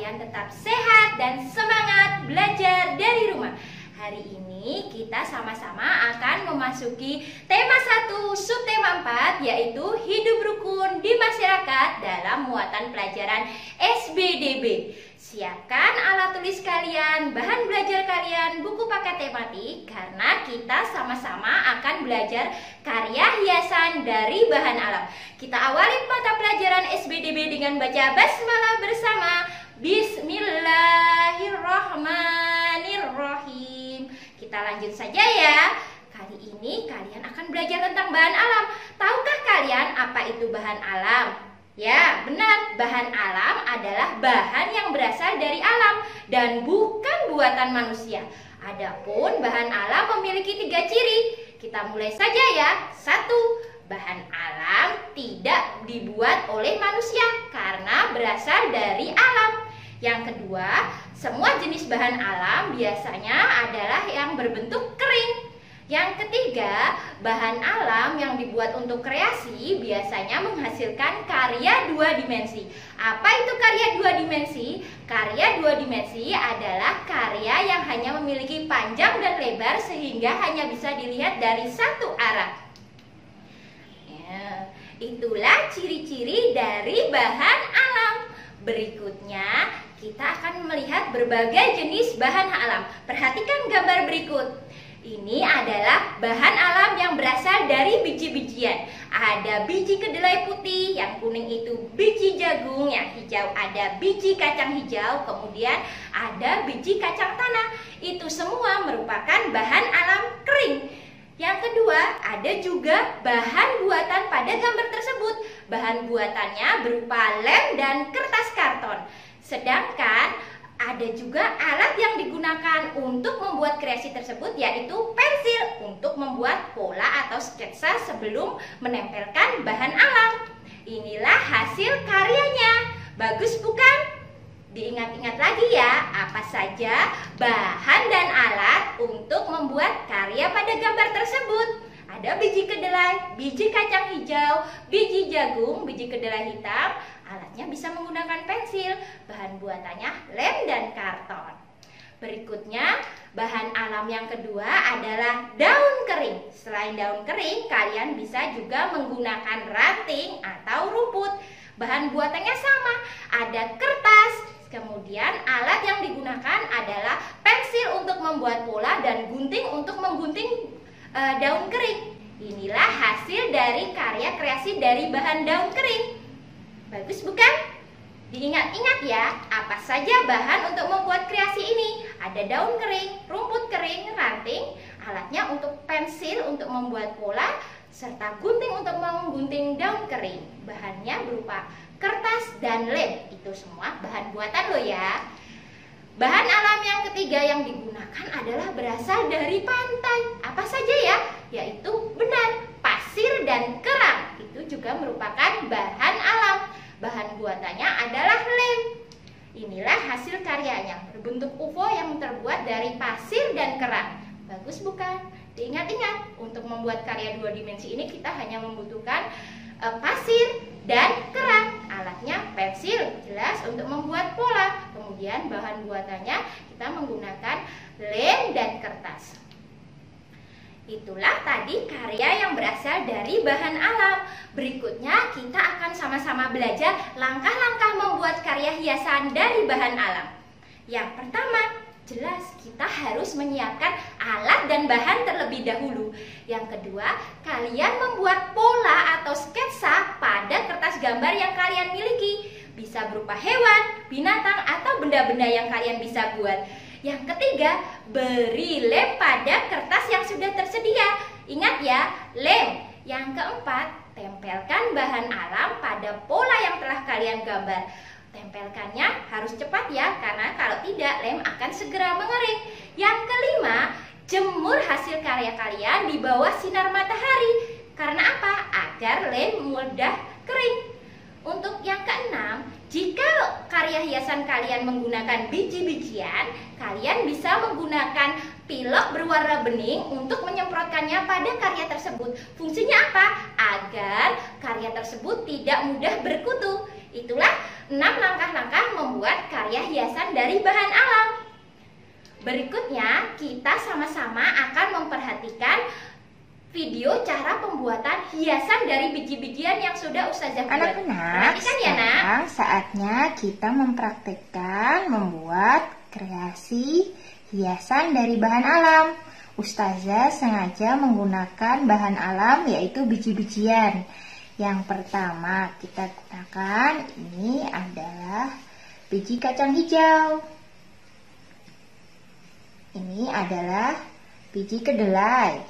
kalian tetap sehat dan semangat belajar dari rumah. Hari ini kita sama-sama akan memasuki tema 1 subtema 4, yaitu hidup rukun di masyarakat dalam muatan pelajaran SBDB. Siapkan alat tulis kalian, bahan belajar kalian, buku paket tematik, karena kita sama-sama akan belajar karya hiasan dari bahan alam. Kita awali mata pelajaran SBDB dengan baca basmalah bersama. Bismillahirrahmanirrahim. Kita lanjut saja ya. Kali ini kalian akan belajar tentang bahan alam. Tahukah kalian apa itu bahan alam? Ya, benar. Bahan alam adalah bahan yang berasal dari alam dan bukan buatan manusia. Adapun bahan alam memiliki 3 ciri. Kita mulai saja ya. 1. Bahan alam tidak dibuat oleh manusia karena berasal dari alam. Yang kedua, semua jenis bahan alam biasanya adalah yang berbentuk kering. Yang ketiga, bahan alam yang dibuat untuk kreasi biasanya menghasilkan karya 2 dimensi. Apa itu karya 2 dimensi? Karya 2 dimensi adalah karya yang hanya memiliki panjang dan lebar sehingga hanya bisa dilihat dari satu arah. Ya, itulah ciri-ciri dari bahan alam. Berikutnya, kita akan melihat berbagai jenis bahan alam. Perhatikan gambar berikut. Ini adalah bahan alam yang berasal dari biji-bijian. Ada biji kedelai putih, yang kuning itu biji jagung, yang hijau ada biji kacang hijau, kemudian ada biji kacang tanah. Itu semua merupakan bahan alam kering. Yang kedua, ada juga bahan buatan pada gambar tersebut. Bahan buatannya berupa lem dan kertas karton. Sedangkan ada juga alat yang digunakan untuk membuat kreasi tersebut, yaitu pensil untuk membuat pola atau sketsa sebelum menempelkan bahan alam. Inilah hasil karyanya. Bagus bukan? Diingat-ingat lagi ya, apa saja bahan dan alat untuk membuat karya pada gambar tersebut. Ada biji kedelai, biji kacang hijau, biji jagung, biji kedelai hitam. Alatnya bisa menggunakan pensil, bahan buatannya lem dan karton. Berikutnya, bahan alam yang kedua adalah daun kering. Selain daun kering, kalian bisa juga menggunakan ranting atau rumput. Bahan buatannya sama, ada kertas. Kemudian alat yang digunakan adalah pensil untuk membuat pola dan gunting untuk menggunting daun kering. Inilah hasil dari karya kreasi dari bahan daun kering. Bagus bukan? Diingat-ingat ya, apa saja bahan untuk membuat kreasi ini. Ada daun kering, rumput kering, ranting, alatnya untuk pensil untuk membuat pola, serta gunting untuk menggunting daun kering. Bahannya berupa kertas dan lem. Itu semua bahan buatan lo ya. Bahan alam yang ketiga yang digunakan adalah berasal dari pantai. Apa saja ya? Yaitu benar, pasir dan kerang. Itu juga merupakan bahan alam. Bahan buatannya adalah lem. Inilah hasil karyanya, berbentuk UFO yang terbuat dari pasir dan kerang. Bagus bukan? Diingat-ingat, untuk membuat karya 2 dimensi ini kita hanya membutuhkan pasir dan kerang. Alatnya pensil, jelas untuk membuat pola. Kemudian bahan buatannya kita menggunakan lem dan kertas. Itulah tadi karya yang berasal dari bahan alam. Berikutnya kita akan sama-sama belajar langkah-langkah membuat karya hiasan dari bahan alam. Yang pertama, jelas kita harus menyiapkan alat dan bahan terlebih dahulu. Yang kedua, kalian membuat pola atau sketsa pada kertas gambar yang kalian miliki. Bisa berupa hewan, binatang, atau benda-benda yang kalian bisa buat. Yang ketiga, beri lem pada kertas yang sudah tersedia. Ingat ya, lem. Yang keempat, tempelkan bahan alam pada pola yang telah kalian gambar. Tempelkannya harus cepat ya, karena kalau tidak lem akan segera mengering. Yang kelima, jemur hasil karya kalian di bawah sinar matahari. Karena apa? Agar lem mudah kering. Untuk yang keenam, jika karya hiasan kalian menggunakan biji-bijian, kalian bisa menggunakan pilok berwarna bening untuk menyemprotkannya pada karya tersebut. Fungsinya apa? Agar karya tersebut tidak mudah berkutu. Itulah 6 langkah-langkah membuat karya hiasan dari bahan alam. Berikutnya, kita sama-sama akan memperhatikan video cara pembuatan hiasan dari biji-bijian yang sudah Ustazah buat. Anak-anak, Perhatikan ya, Nak. sekarang saatnya kita mempraktekkan membuat kreasi hiasan dari bahan alam. Ustazah sengaja menggunakan bahan alam yaitu biji-bijian. Yang pertama kita gunakan ini adalah biji kacang hijau. Ini adalah biji kedelai.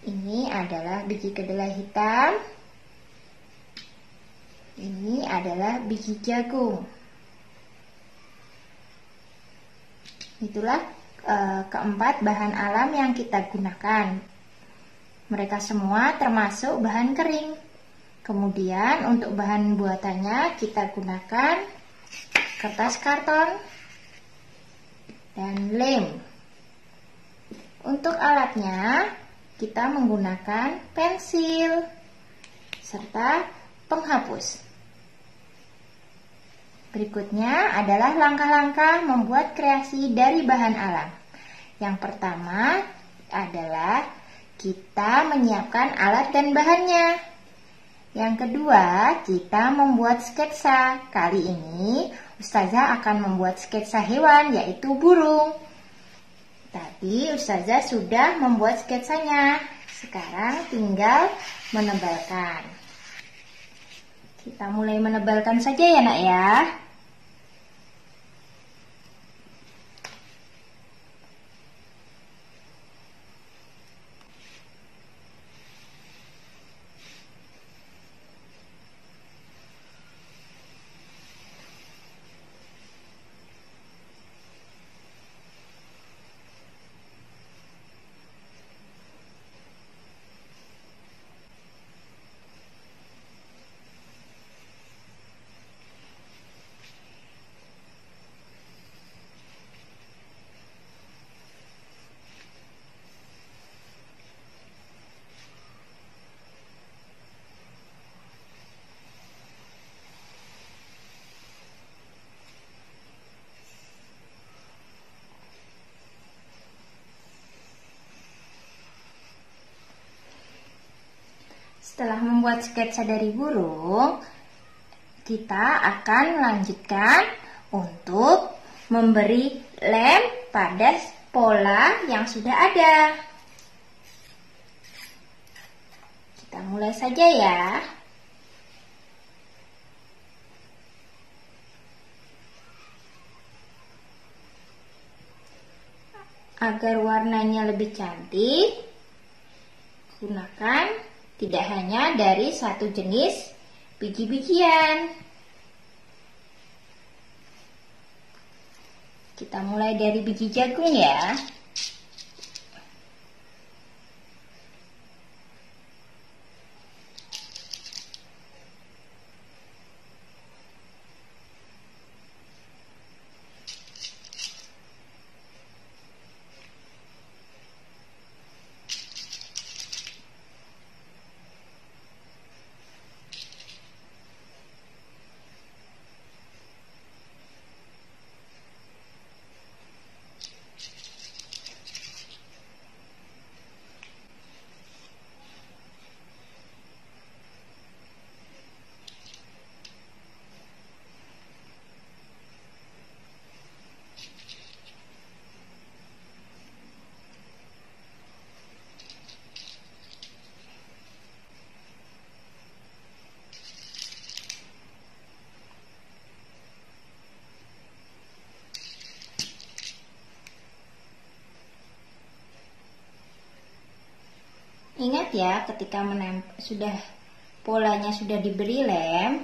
Ini adalah biji kedelai hitam. Ini adalah biji jagung. Itulah keempat bahan alam yang kita gunakan. Mereka semua termasuk bahan kering. Kemudian untuk bahan buatannya kita gunakan kertas karton dan lem. Untuk alatnya kita menggunakan pensil serta penghapus. Berikutnya adalah langkah-langkah membuat kreasi dari bahan alam. Yang pertama adalah kita menyiapkan alat dan bahannya. Yang kedua, kita membuat sketsa. Kali ini, Ustazah akan membuat sketsa hewan, yaitu burung. Tadi Ustazah sudah membuat sketsanya. Sekarang tinggal menebalkan. Kita mulai menebalkan saja ya, Nak ya. Setelah membuat sketsa dari burung, kita akan lanjutkan untuk memberi lem pada pola yang sudah ada. Kita mulai saja ya. Agar warnanya lebih cantik, gunakan tidak hanya dari satu jenis biji-bijian. Kita mulai dari biji jagung ya. Ingat ya, ketika polanya sudah diberi lem,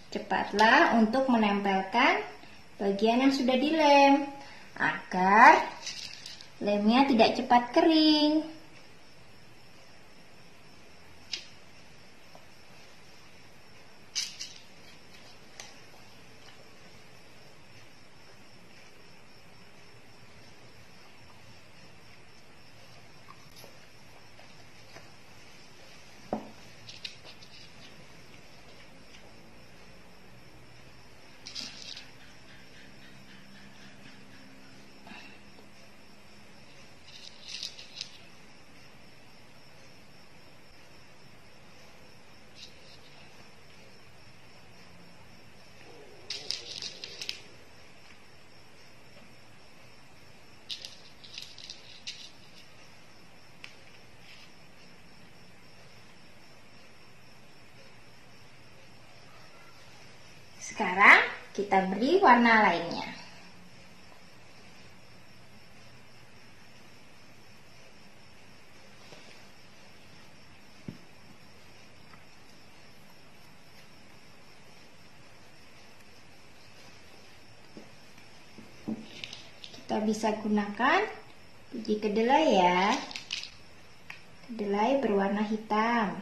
cepatlah untuk menempelkan bagian yang sudah dilem agar lemnya tidak cepat kering. Sekarang kita beri warna lainnya. Kita bisa gunakan biji kedelai ya. Kedelai berwarna hitam.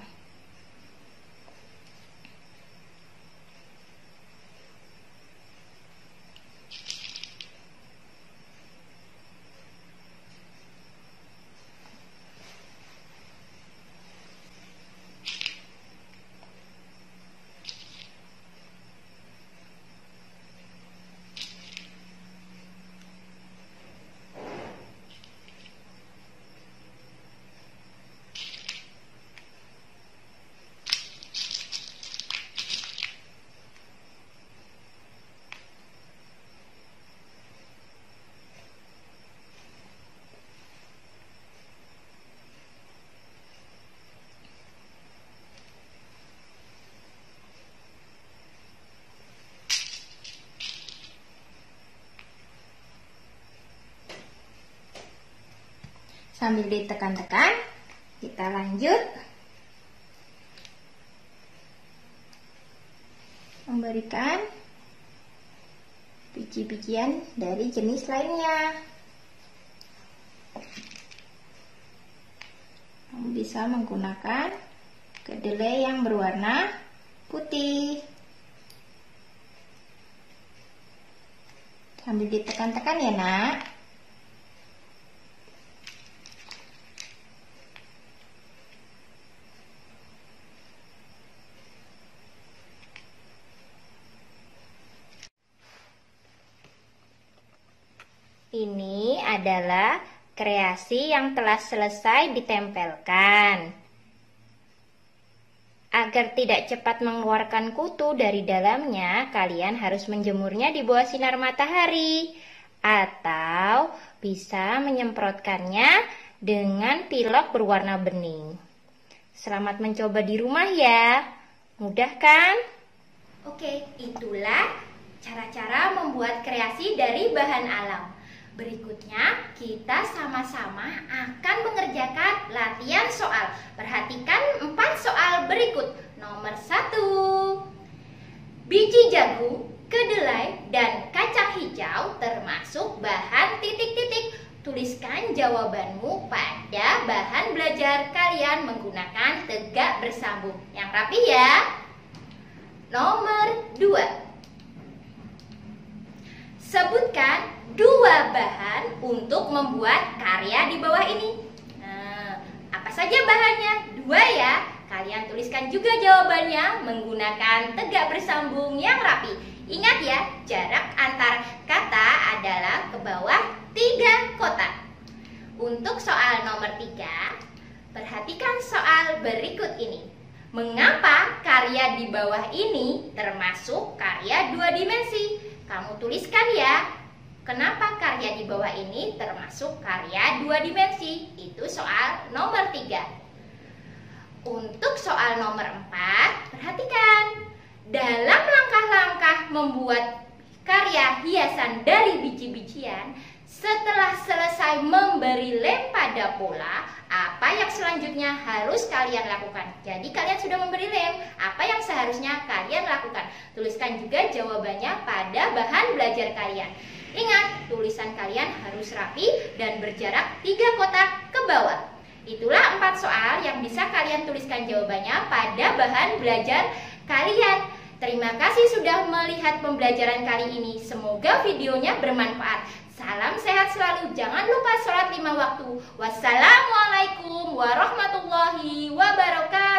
Sambil ditekan-tekan, kita lanjut memberikan biji-bijian dari jenis lainnya. Kamu bisa menggunakan kedelai yang berwarna putih. Sambil ditekan-tekan ya nak. Ini adalah kreasi yang telah selesai ditempelkan. Agar tidak cepat mengeluarkan kutu dari dalamnya, kalian harus menjemurnya di bawah sinar matahari. Atau bisa menyemprotkannya dengan pilok berwarna bening. Selamat mencoba di rumah ya. Mudah kan? Oke, itulah cara-cara membuat kreasi dari bahan alam. Berikutnya, kita sama-sama akan mengerjakan latihan soal. Perhatikan 4 soal berikut. Nomor 1. Biji jagung, kedelai, dan kacang hijau termasuk bahan titik-titik. Tuliskan jawabanmu pada bahan belajar kalian menggunakan tegak bersambung. Yang rapi ya. Nomor 2. Sebutkan 2 bahan untuk membuat karya di bawah ini. Nah, apa saja bahannya? 2 ya. Kalian tuliskan juga jawabannya menggunakan tegak bersambung yang rapi. Ingat ya, jarak antar kata adalah ke bawah 3 kotak. Untuk soal nomor 3, perhatikan soal berikut ini. Mengapa karya di bawah ini termasuk karya 2 dimensi? Kamu tuliskan ya. Kenapa karya di bawah ini termasuk karya 2 dimensi? Itu soal nomor 3. Untuk soal nomor 4, perhatikan. Dalam langkah-langkah membuat karya hiasan dari biji-bijian, setelah selesai memberi lem pada pola, apa yang selanjutnya harus kalian lakukan? Jadi kalian sudah memberi lem, apa yang seharusnya kalian lakukan? Tuliskan juga jawabannya pada bahan belajar kalian. Ingat, tulisan kalian harus rapi dan berjarak 3 kotak ke bawah. Itulah 4 soal yang bisa kalian tuliskan jawabannya pada bahan belajar kalian. Terima kasih sudah melihat pembelajaran kali ini. Semoga videonya bermanfaat. Salam sehat selalu. Jangan lupa sholat 5 waktu. Wassalamualaikum warahmatullahi wabarakatuh.